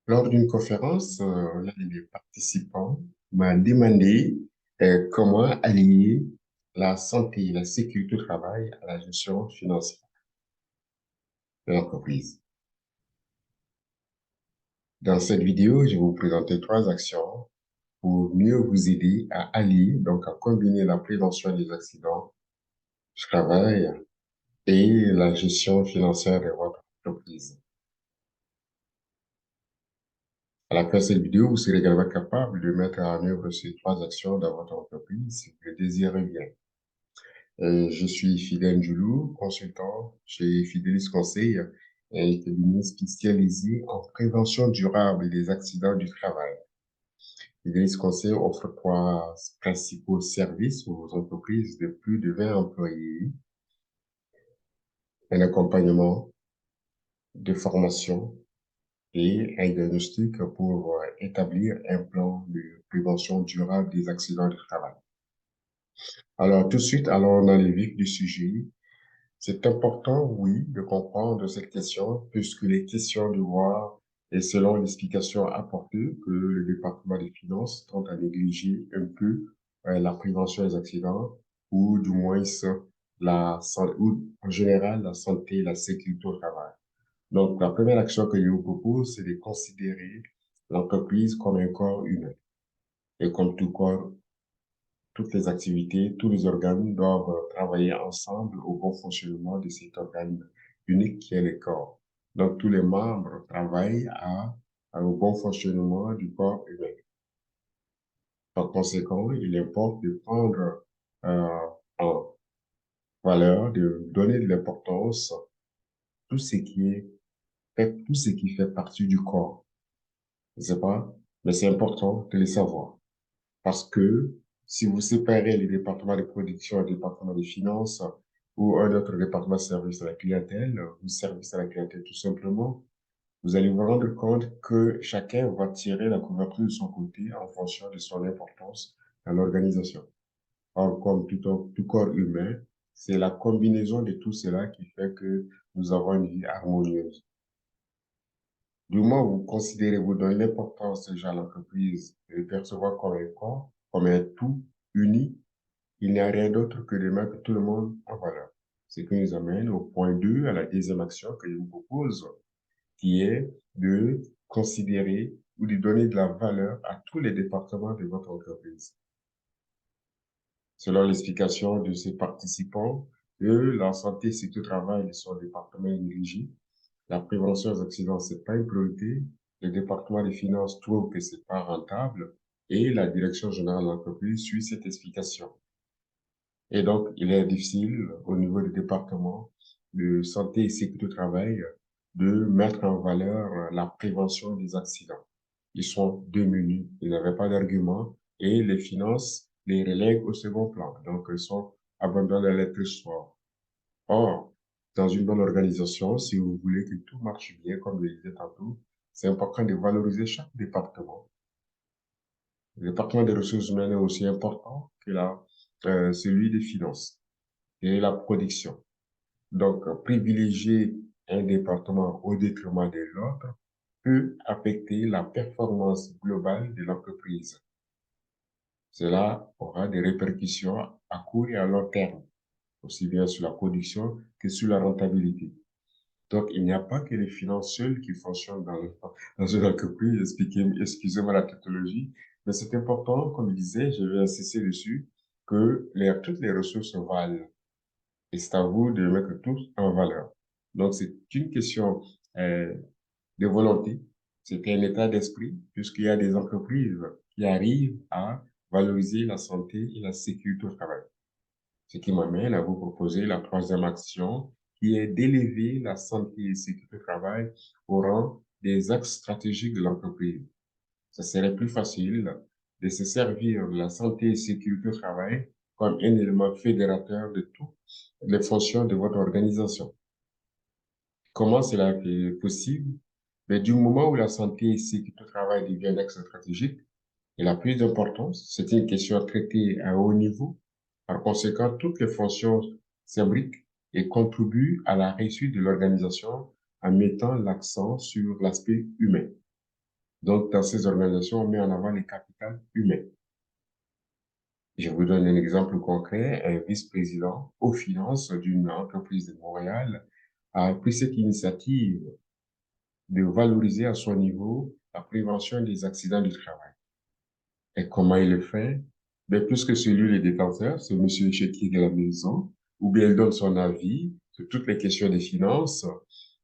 Lors d'une conférence, l'un des participants m'a demandé comment allier la santé et la sécurité au travail à la gestion financière de l'entreprise. Dans cette vidéo, je vais vous présenter 3 actions pour mieux vous aider à allier, donc à combiner la prévention des accidents du travail et la gestion financière de votre entreprise. À la fin de cette vidéo, vous serez également capable de mettre en œuvre ces 3 actions dans votre entreprise si vous le désirez bien. Je suis Fidèle Ndjoulou, consultant chez Fidelis Conseil, un cabinet spécialisé en prévention durable des accidents du travail. Fidelis Conseil offre 3 principaux services aux entreprises de plus de 20 employés: un accompagnement de formation et un diagnostic pour établir un plan de prévention durable des accidents du travail. Alors, tout de suite, allons dans le vif du sujet. C'est important, oui, de comprendre cette question, puisque les questions de voir et selon l'explication apportée que le département des finances tente à négliger un peu la prévention des accidents, ou du moins ou en général la santé et la sécurité au travail. Donc, la première action que je vous propose, c'est de considérer l'entreprise comme un corps humain. Et comme tout corps, toutes les activités, tous les organes doivent travailler ensemble au bon fonctionnement de cet organe unique qui est le corps. Donc, tous les membres travaillent au bon fonctionnement du corps humain. Par conséquent, il importe de prendre euh, en valeur, de donner de l'importance à tout ce qui fait partie du corps. Je sais pas, mais c'est important de le savoir. Parce que si vous séparez les départements de production et le département des finances ou un autre département service à la clientèle, ou service à la clientèle tout simplement, vous allez vous rendre compte que chacun va tirer la couverture de son côté en fonction de son importance dans l'organisation. Or, comme tout corps humain, c'est la combinaison de tout cela qui fait que nous avons une vie harmonieuse. Du moment où vous considérez, vous donnez l'importance déjà à l'entreprise de le percevoir comme un corps, comme un tout uni, il n'y a rien d'autre que de mettre tout le monde en valeur. Ce qui nous amène au point 2, à la deuxième action que je vous propose, qui est de considérer ou de donner de la valeur à tous les départements de votre entreprise. Selon l'explication de ces participants, la santé et sécurité au travail de son département est négligée. La prévention des accidents, c'est pas une priorité. Le département des finances trouve que c'est pas rentable et la direction générale de l'entreprise suit cette explication. Et donc, il est difficile au niveau du département de santé et sécurité au travail de mettre en valeur la prévention des accidents. Ils sont démunis, ils n'avaient pas d'argument et les finances les relèguent au second plan. Donc, ils sont abandonnés à l'être soir. Or, dans une bonne organisation, si vous voulez que tout marche bien, comme je le disais tantôt, c'est important de valoriser chaque département. Le département des ressources humaines est aussi important que celui des finances et la production. Donc, privilégier un département au détriment de l'autre peut affecter la performance globale de l'entreprise. Cela aura des répercussions à court et à long terme, aussi bien sur la production que sur la rentabilité. Donc, il n'y a pas que les finances seules qui fonctionnent dans une entreprise. Excusez-moi la tautologie, mais c'est important, comme je disais, je vais insister dessus, que toutes les ressources valent. Et c'est à vous de mettre tout en valeur. Donc, c'est une question euh, de volonté, c'est un état d'esprit, puisqu'il y a des entreprises qui arrivent à valoriser la santé et la sécurité au travail. Ce qui m'amène à vous proposer la troisième action, qui est d'élever la santé et la sécurité au travail au rang des axes stratégiques de l'entreprise. Ça serait plus facile de se servir de la santé et la sécurité au travail comme un élément fédérateur de toutes les fonctions de votre organisation. Comment cela est possible? Mais du moment où la santé et la sécurité au travail devient un axe stratégique, et la plus d'importance, c'est une question traitée à haut niveau. Par conséquent, toutes les fonctions s'imbriquent et contribuent à la réussite de l'organisation en mettant l'accent sur l'aspect humain. Donc, dans ces organisations, on met en avant les capitales humains. Je vous donne un exemple concret. Un vice-président aux finances d'une entreprise de Montréal a pris cette initiative de valoriser à son niveau la prévention des accidents du travail. Et comment il le fait? Ben, puisque celui les détenteurs, c'est monsieur chez qui de la maison, ou bien il donne son avis sur toutes les questions des finances.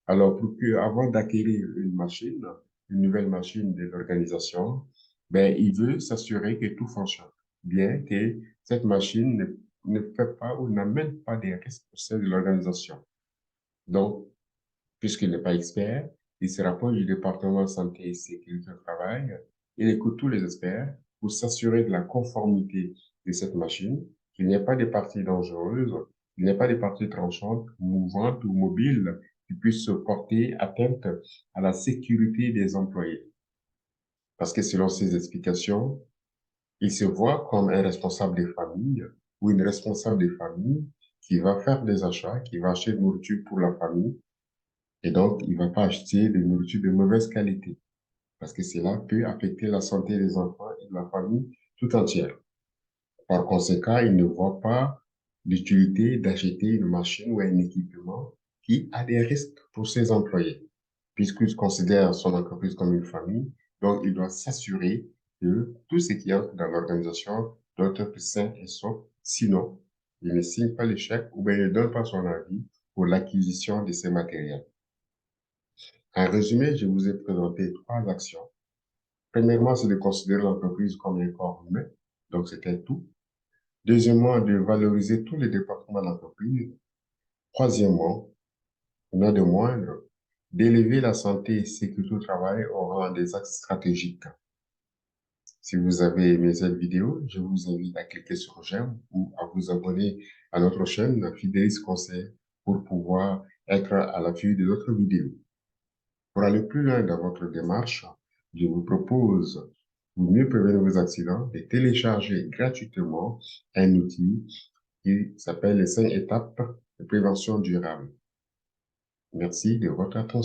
Alors, pour que, avant d'acquérir une machine, une nouvelle machine de l'organisation, ben, il veut s'assurer que tout fonctionne bien, que cette machine ne fait pas ou n'amène pas des risques au sein de l'organisation. Donc, puisqu'il n'est pas expert, il se rapproche du département santé et sécurité au travail. Il écoute tous les experts pour s'assurer de la conformité de cette machine, qu'il n'y ait pas de parties dangereuses, qu'il n'y ait pas de parties tranchantes, mouvantes ou mobiles qui puissent porter atteinte à la sécurité des employés. Parce que selon ses explications, il se voit comme un responsable de famille ou une responsable de famille qui va faire des achats, qui va acheter de nourriture pour la famille. Et donc, il ne va pas acheter de nourriture de mauvaise qualité parce que cela peut affecter la santé des enfants et de la famille tout entière. Par conséquent, il ne voit pas l'utilité d'acheter une machine ou un équipement qui a des risques pour ses employés, puisqu'il considère son entreprise comme une famille. Donc, il doit s'assurer que tout ce qui entre dans l'organisation doit être sain et sauf. Sinon, il ne signe pas le chèque ou bien il ne donne pas son avis pour l'acquisition de ces matériels. En résumé, je vous ai présenté trois actions. Premièrement, c'est de considérer l'entreprise comme un corps humain. Donc, c'était tout. Deuxièmement, de valoriser tous les départements de l'entreprise. Troisièmement, non de moindre, d'élever la santé et sécurité au travail au rang des axes stratégiques. Si vous avez aimé cette vidéo, je vous invite à cliquer sur j'aime ou à vous abonner à notre chaîne Fidelis Conseil pour pouvoir être à l'affût de d'autres vidéos. Pour aller plus loin dans votre démarche, je vous propose, pour mieux prévenir vos accidents, de télécharger gratuitement un outil qui s'appelle les 5 étapes de prévention durable. Merci de votre attention.